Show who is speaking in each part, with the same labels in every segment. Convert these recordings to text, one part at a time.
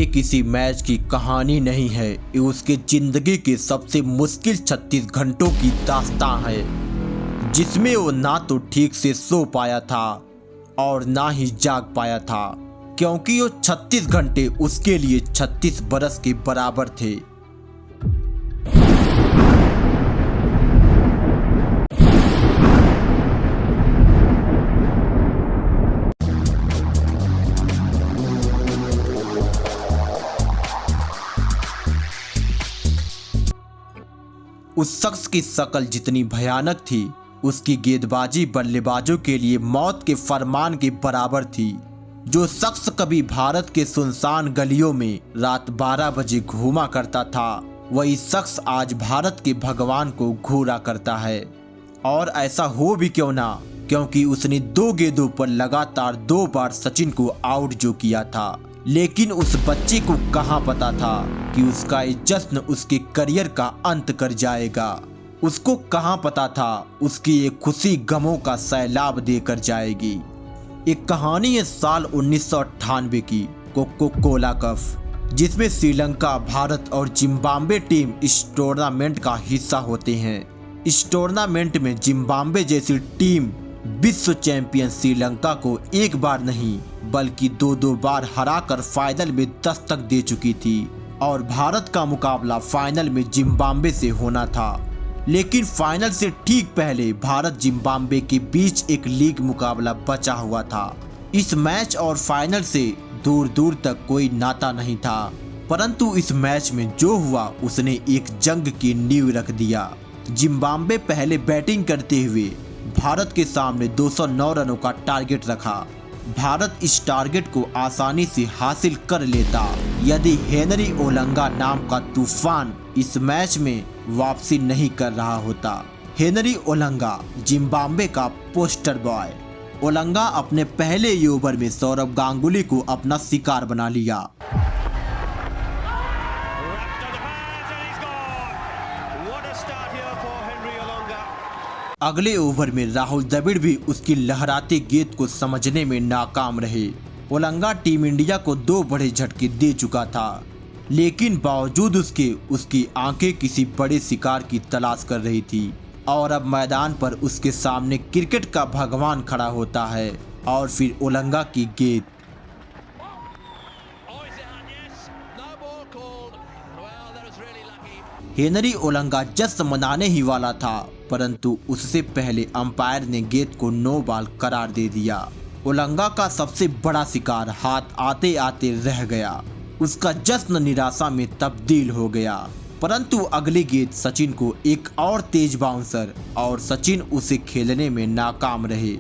Speaker 1: किसी मैच की कहानी नहीं है, ये उसके जिंदगी के सबसे मुश्किल 36 घंटों की दास्तां है, जिसमें वो ना तो ठीक से सो पाया था और ना ही जाग पाया था, क्योंकि वो 36 घंटे उसके लिए 36 बरस के बराबर थे। उस शख्स की शक्ल जितनी भयानक थी, उसकी गेंदबाजी बल्लेबाजों के लिए मौत के फरमान के बराबर थी। जो शख्स कभी भारत के सुनसान गलियों में रात 12 बजे घूमा करता था, वही शख्स आज भारत के भगवान को घूरा करता है। और ऐसा हो भी क्यों ना, क्योंकि उसने 2 गेंदों पर लगातार 2 बार सचिन को आउट जो किया था। लेकिन उस बच्चे को कहाँ पता था कि उसका ये जश्न उसके करियर का अंत कर जाएगा। उसको कहाँ पता था उसकी ये खुशी गमों का सैलाब देकर जाएगी। एक कहानी है साल 1998 की कोको कोला कप, जिसमें श्रीलंका, भारत और जिम्बाब्वे टीम इस टूर्नामेंट का हिस्सा होते हैं। इस टूर्नामेंट में जिम्बाब्वे जैसी टीम विश्व चैंपियन श्रीलंका को एक बार नहीं बल्कि 2 बार हराकर फाइनल में दस्तक दे चुकी थी और भारत का मुकाबला फाइनल में जिम्बाब्वे से होना था। लेकिन फाइनल से ठीक पहले भारत जिम्बाब्वे के बीच एक लीग मुकाबला बचा हुआ था। इस मैच और फाइनल से दूर दूर तक कोई नाता नहीं था, परंतु इस मैच में जो हुआ उसने एक जंग की नींव रख दिया। जिम्बाब्वे पहले बैटिंग करते हुए भारत के सामने 209 रनों का टारगेट रखा। भारत इस टारगेट को आसानी से हासिल कर लेता यदि हेनरी ओलंगा नाम का तूफान इस मैच में वापसी नहीं कर रहा होता। हेनरी ओलंगा जिम्बाब्वे का पोस्टर बॉय। ओलंगा अपने पहले ही ओवर में सौरव गांगुली को अपना शिकार बना लिया। अगले ओवर में राहुल द्रविड़ भी उसकी लहराती गेंद को समझने में नाकाम रहे। ओलंगा टीम इंडिया को 2 बड़े झटके दे चुका था, लेकिन बावजूद उसकी आंखें किसी बड़े शिकार की तलाश कर रही थी और अब मैदान पर उसके सामने क्रिकेट का भगवान खड़ा होता है और फिर ओलंगा की गेंद। हेनरी ओलंगा जश्न मनाने ही वाला था, परंतु उससे पहले अंपायर ने गेंद को नो बॉल करार दे दिया। ओलंगा का सबसे बड़ा शिकार हाथ आते आते रह गया। उसका जश्न निराशा में तब्दील हो गया, परंतु अगली गेंद सचिन को एक और तेज बाउंसर और सचिन उसे खेलने में नाकाम रहे।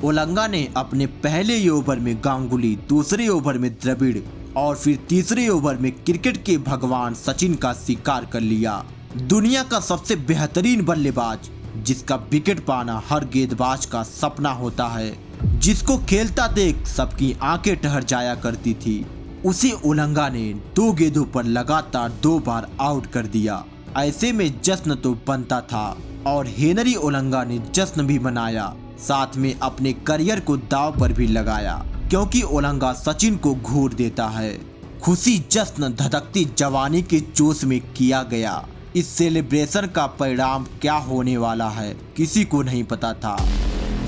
Speaker 1: ओलंगा ने अपने पहले ही ओवर में गांगुली, दूसरे ओवर में द्रविड़ और फिर तीसरे ओवर में क्रिकेट के भगवान सचिन का शिकार कर लिया। दुनिया का सबसे बेहतरीन बल्लेबाज, जिसका विकेट पाना हर गेंदबाज का सपना होता है, जिसको खेलता देख सबकी आंखें ठहर जाया करती थी, उसी ओलंगा ने 2 गेंदों पर लगातार 2 बार आउट कर दिया। ऐसे में जश्न तो बनता था और हेनरी ओलंगा ने जश्न भी मनाया, साथ में अपने करियर को दांव पर भी लगाया, क्योंकि ओलंगा सचिन को घूर देता है। खुशी जश्न धधकती जवानी के जोश में किया गया। इस सेलिब्रेशन का परिणाम क्या होने वाला है किसी को नहीं पता था।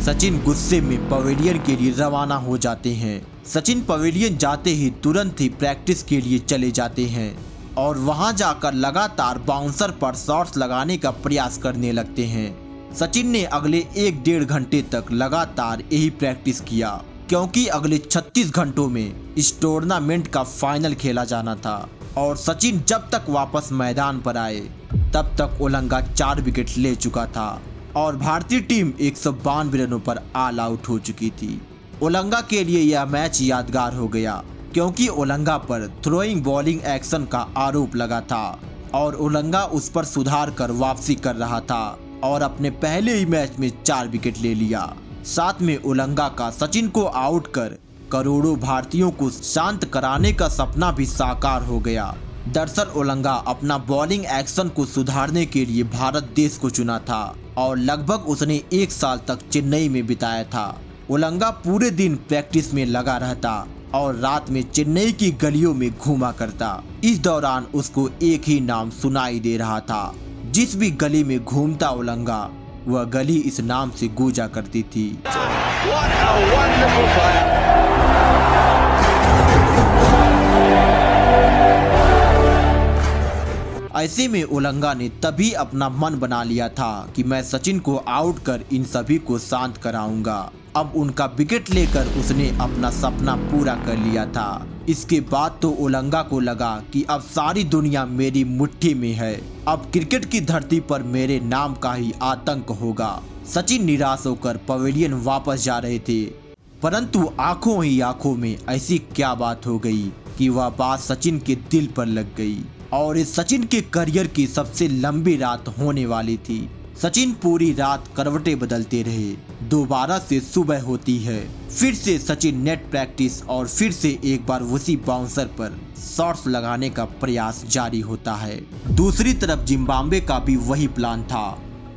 Speaker 1: सचिन गुस्से में पवेलियन के लिए रवाना हो जाते हैं। सचिन पवेलियन जाते ही तुरंत ही प्रैक्टिस के लिए चले जाते हैं और वहां जाकर लगातार बाउंसर पर शॉट्स लगाने का प्रयास करने लगते हैं। सचिन ने अगले 1-1.5 घंटे तक लगातार यही प्रैक्टिस किया, क्योंकि अगले 36 घंटों में इस टूर्नामेंट का फाइनल खेला जाना था और सचिन जब तक वापस मैदान पर आए तब तक ओलंगा 4 विकेट ले चुका था और भारतीय टीम 192 रनों पर ऑल आउट हो चुकी थी। ओलंगा के लिए यह मैच यादगार हो गया, क्योंकि ओलंगा पर थ्रोइंग बॉलिंग एक्शन का आरोप लगा था और ओलंगा उस पर सुधार कर वापसी कर रहा था और अपने पहले ही मैच में 4 विकेट ले लिया। साथ में ओलंगा का सचिन को आउट कर करोड़ों भारतीयों को शांत कराने का सपना भी साकार हो गया। दरअसल ओलंगा अपना बॉलिंग एक्शन को सुधारने के लिए भारत देश को चुना था और लगभग उसने 1 साल तक चेन्नई में बिताया था। ओलंगा पूरे दिन प्रैक्टिस में लगा रहता और रात में चेन्नई की गलियों में घूमा करता। इस दौरान उसको एक ही नाम सुनाई दे रहा था। जिस भी गली में घूमता ओलंगा, वह गली इस नाम से गूंजा करती थी। ऐसे में ओलंगा ने तभी अपना मन बना लिया था कि मैं सचिन को आउट कर इन सभी को शांत कराऊंगा। अब उनका विकेट लेकर उसने अपना सपना पूरा कर लिया था। इसके बाद तो ओलंगा को लगा कि अब सारी दुनिया मेरी मुट्ठी में है, अब क्रिकेट की धरती पर मेरे नाम का ही आतंक होगा। सचिन निराश होकर पवेलियन वापस जा रहे थे, परंतु आंखों ही आंखों में ऐसी क्या बात हो गई कि वह बात सचिन के दिल पर लग गई और इस सचिन के करियर की सबसे लंबी रात होने वाली थी। सचिन पूरी रात करवटें बदलते रहे। दोबारा से सुबह होती है, फिर से सचिन नेट प्रैक्टिस और फिर से एक बार उसी बाउंसर पर शॉट्स लगाने का प्रयास जारी होता है। दूसरी तरफ जिम्बाब्वे का भी वही प्लान था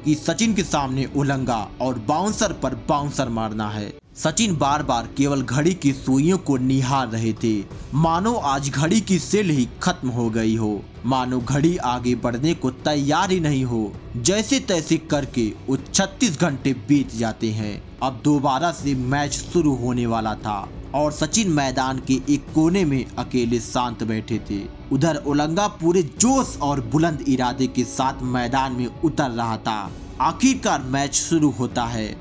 Speaker 1: कि सचिन के सामने ओलंगा और बाउंसर पर बाउंसर मारना है। सचिन बार बार केवल घड़ी की सुइयों को निहार रहे थे, मानो आज घड़ी की सेल ही खत्म हो गई हो, मानो घड़ी आगे बढ़ने को तैयार ही नहीं हो। जैसे तैसे करके वो 36 घंटे बीत जाते हैं। अब दोबारा से मैच शुरू होने वाला था और सचिन मैदान के एक कोने में अकेले शांत बैठे थे। उधर ओलंगा पूरे जोश और बुलंद इरादे के साथ मैदान में उतर रहा था। आखिरकार मैच शुरू होता है।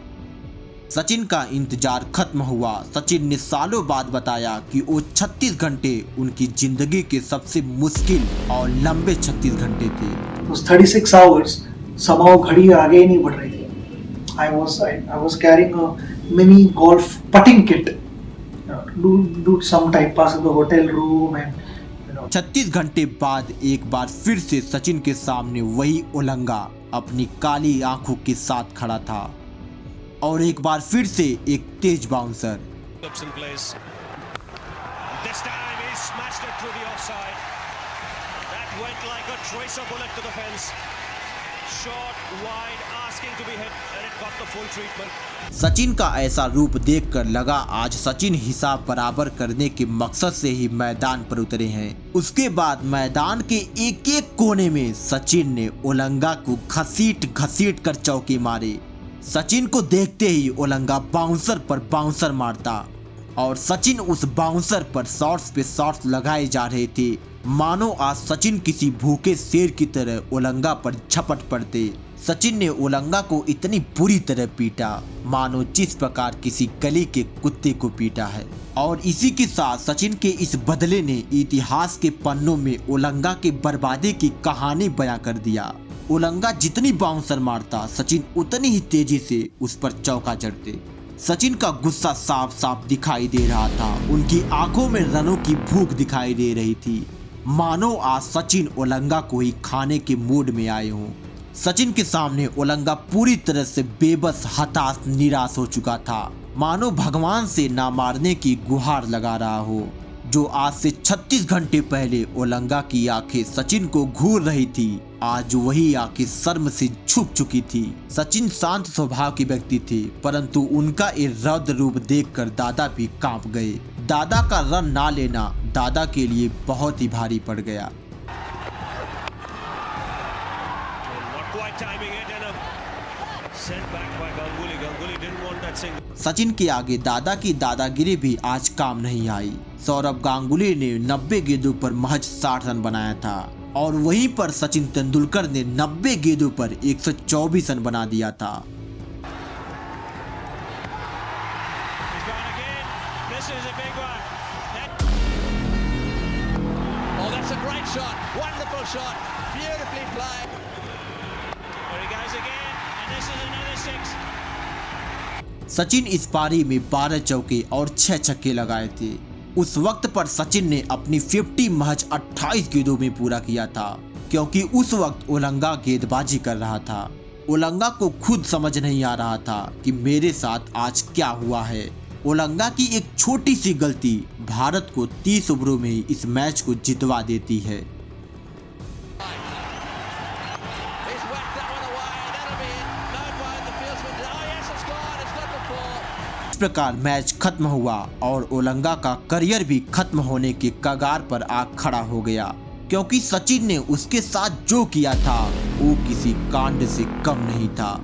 Speaker 1: सचिन का इंतजार खत्म हुआ। सचिन ने सालों बाद बताया कि वो 36 घंटे उनकी जिंदगी के सबसे मुश्किल और लंबे 36 घंटे थे।
Speaker 2: 36 hours somehow घड़ी आगे ही नहीं बढ़ रही थी। I was carrying a mini golf putting kit, do some time pass in the hotel room and
Speaker 1: 36 घंटे बाद एक बार फिर से सचिन के सामने वही ओलंगा अपनी काली आंखों के साथ खड़ा था और एक बार फिर से एक तेज बाउंसर। सचिन का ऐसा रूप देखकर लगा आज सचिन हिसाब बराबर करने के मकसद से ही मैदान पर उतरे हैं। उसके बाद मैदान के एक एक कोने में सचिन ने ओलंगा को घसीट घसीट कर चौके मारे। सचिन को देखते ही ओलंगा बाउंसर पर बाउंसर मारता और सचिन उस बाउंसर पर शॉट्स पे शॉट्स लगाए जा रहे थे, मानो आज सचिन किसी भूखे शेर की तरह ओलंगा पर झपट पड़ते। सचिन ने ओलंगा को इतनी बुरी तरह पीटा मानो जिस प्रकार किसी गली के कुत्ते को पीटा है और इसी के साथ सचिन के इस बदले ने इतिहास के पन्नों में ओलंगा के बर्बादी की कहानी बयां कर दिया। ओलंगा जितनी बाउंसर मारता सचिन उतनी ही तेजी से उस पर चौका जड़ते। सचिन का गुस्सा साफ साफ दिखाई दे रहा था। उनकी आंखों में रनों की भूख दिखाई दे रही थी, मानो आज सचिन ओलंगा को ही खाने के मूड में आए हों। सचिन के सामने ओलंगा पूरी तरह से बेबस, हताश, निराश हो चुका था, मानो भगवान से ना मारने की गुहार लगा रहा हो। जो आज से 36 घंटे पहले ओलंगा की आंखें सचिन को घूर रही थी, आज वही आंखें शर्म से झुक चुकी थी। सचिन शांत स्वभाव के व्यक्ति थे, परंतु उनका ये रौद्र रूप देखकर दादा भी कांप गए। दादा का रन ना लेना दादा के लिए बहुत ही भारी पड़ गया। सचिन के आगे दादा की दादागिरी भी आज काम नहीं आई। सौरभ गांगुली ने 90 गेंदों पर महज 60 रन बनाया था और वहीं पर सचिन तेंदुलकर ने 90 गेंदों पर 124 रन बना दिया था। सचिन इस पारी में 12 चौके और 6 छक्के लगाए थे। उस वक्त पर सचिन ने अपनी 50 महज 28 गेंदों में पूरा किया था, क्योंकि उस वक्त ओलंगा गेंदबाजी कर रहा था। ओलंगा को खुद समझ नहीं आ रहा था कि मेरे साथ आज क्या हुआ है। ओलंगा की एक छोटी सी गलती भारत को 30 ओवरों में ही इस मैच को जितवा देती है। प्रकार मैच खत्म हुआ और ओलंगा का करियर भी खत्म होने के कगार पर आ खड़ा हो गया, क्योंकि सचिन ने उसके साथ जो किया था वो किसी कांड से कम नहीं था।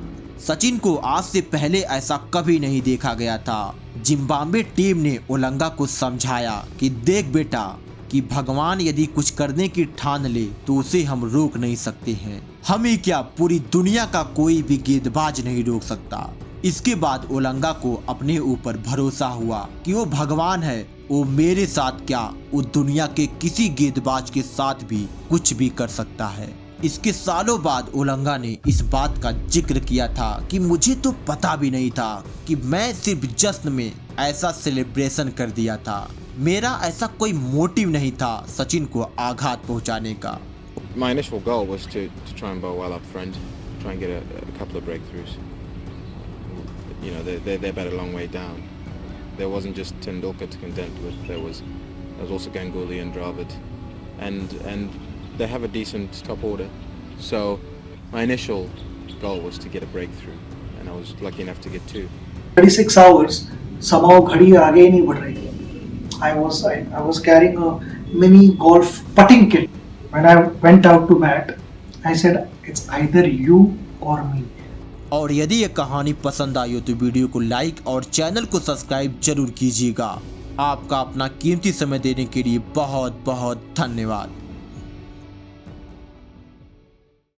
Speaker 1: सचिन को आज से पहले ऐसा कभी नहीं देखा गया था। जिम्बाब्वे टीम ने ओलंगा को समझाया कि देख बेटा, कि भगवान यदि कुछ करने की ठान ले तो उसे हम रोक नहीं सकते हैं। हम ही क्या, पूरी दुनिया का कोई भी गेंदबाज नहीं रोक सकता। इसके बाद ओलंगा को अपने ऊपर भरोसा हुआ कि वो भगवान है, वो मेरे साथ क्या, वो दुनिया के किसी गेंदबाज के साथ भी कुछ भी कर सकता है। इसके सालों बाद ओलंगा ने इस बात का जिक्र किया था कि मुझे तो पता भी नहीं था कि मैं सिर्फ जश्न में ऐसा सेलिब्रेशन कर दिया था। मेरा ऐसा कोई मोटिव नहीं था सचिन को आघात पहुंचाने का।
Speaker 3: My initial goal was to try and bowl well up front, try and get a couple of breakthroughs. You know, they're better a long way down. There wasn't just Tendulkar to contend with. There was also Ganguly and Dravid, and they have a decent top order. So my initial goal was to get a breakthrough, and I was lucky enough to get two.
Speaker 2: 36 hours somehow घड़ी आगे ही नहीं बढ़ रही थी. I was carrying a mini golf putting kit. When I went out to bat, I said it's either you or me.
Speaker 1: और यदि ये कहानी पसंद आई हो तो वीडियो को लाइक और चैनल को सब्सक्राइब जरूर कीजिएगा। आपका अपना कीमती समय देने के लिए बहुत बहुत धन्यवाद।